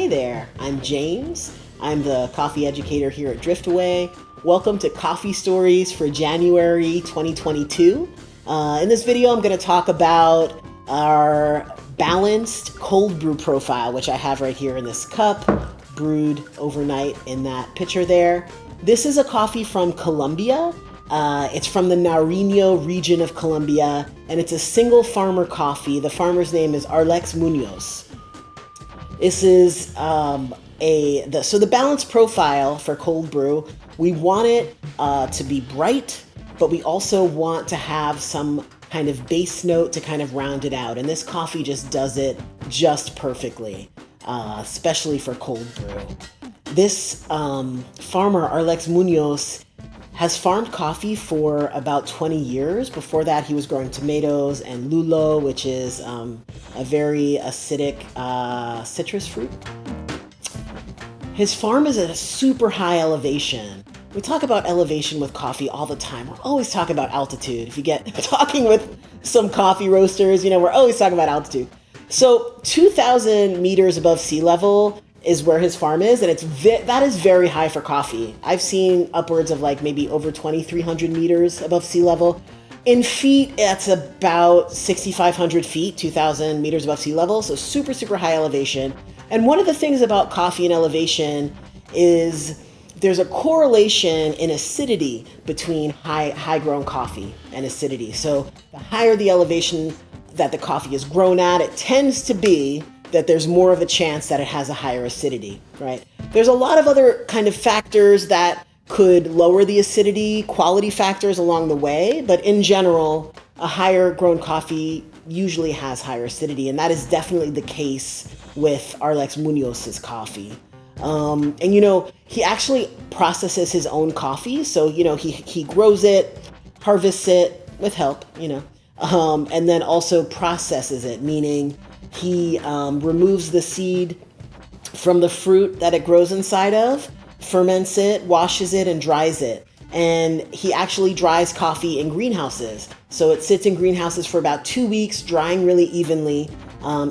Hey there, I'm James. I'm the coffee educator here at Driftaway. Welcome to Coffee Stories for January 2022. In this video, I'm going to talk about our Balanced Cold Brew Profile, which I have right here in this cup, brewed overnight in that pitcher there. This is a coffee from Colombia. It's from the Nariño region of Colombia, and it's a single farmer coffee. The farmer's name is Árlex Muñoz. This is the balanced profile for cold brew. We want it to be bright, but we also want to have some kind of base note to kind of round it out. And this coffee just does it just perfectly, especially for cold brew. This farmer, Árlex Muñoz, has farmed coffee for about 20 years. Before that, he was growing tomatoes and lulo, which is a very acidic citrus fruit. His farm is at a super high elevation. We talk about elevation with coffee all the time. We're always talking about altitude. If you get talking with some coffee roasters, we're always talking about altitude. So 2,000 meters above sea level is where his farm is, and that is very high for coffee. I've seen upwards of maybe over 2,300 meters above sea level. In feet, that's about 6,500 feet, 2,000 meters above sea level, so super, super high elevation. And one of the things about coffee and elevation is there's a correlation in acidity between high-grown coffee and acidity. So the higher the elevation that the coffee is grown at, it tends to be that there's more of a chance that it has a higher acidity, right? There's a lot of other kind of factors that could lower the acidity, quality factors along the way, but in general, a higher grown coffee usually has higher acidity, and that is definitely the case with Árlex Muñoz's coffee. He actually processes his own coffee, so he grows it, harvests it with help, and then also processes it, meaning he removes the seed from the fruit that it grows inside of, ferments it, washes it, and dries it. And he actually dries coffee in greenhouses. So it sits in greenhouses for about 2 weeks, drying really evenly.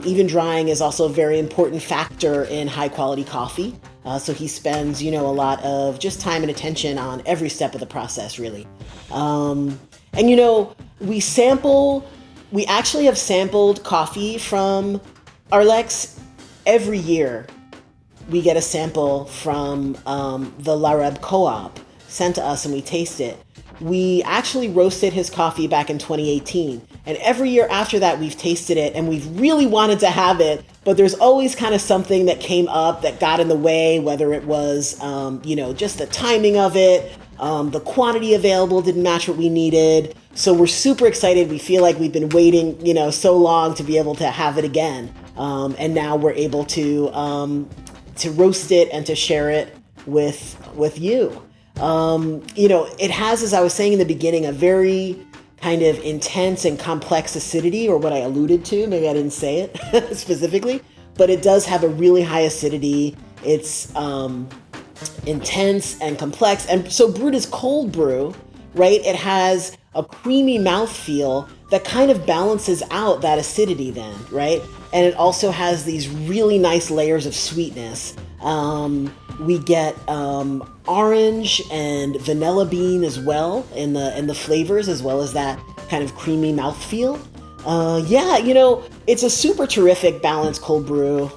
Even drying is also a very important factor in high quality coffee. So he spends, a lot of just time and attention on every step of the process, really. We actually have sampled coffee from Árlex every year. We get a sample from the Lareb co-op sent to us and we taste it. We actually roasted his coffee back in 2018. And every year after that, we've tasted it and we've really wanted to have it, but there's always kind of something that came up that got in the way, whether it was, just the timing of it, the quantity available didn't match what we needed. So we're super excited. We feel like we've been waiting, so long to be able to have it again. And now we're able to roast it and to share it with you. It has, as I was saying in the beginning, a very kind of intense and complex acidity, or what I alluded to. Maybe I didn't say it specifically, but it does have a really high acidity. It's intense and complex. And so brewed as cold brew, right? It has a creamy mouthfeel that kind of balances out that acidity then, right? And it also has these really nice layers of sweetness. We get orange and vanilla bean as well in the flavors, as well as that kind of creamy mouthfeel. It's a super terrific balanced cold brew.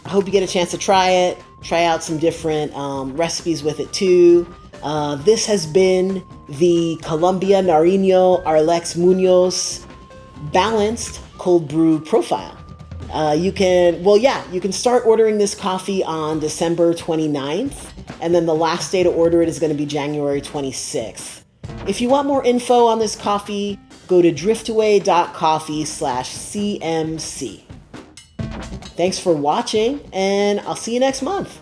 I hope you get a chance to try it. Try out some different recipes with it too. This has been the Colombia Nariño Árlex Muñoz Balanced Cold Brew Profile. You can start ordering this coffee on December 29th, and then the last day to order it is going to be January 26th. If you want more info on this coffee, go to driftaway.coffee/CMC. Thanks for watching, and I'll see you next month.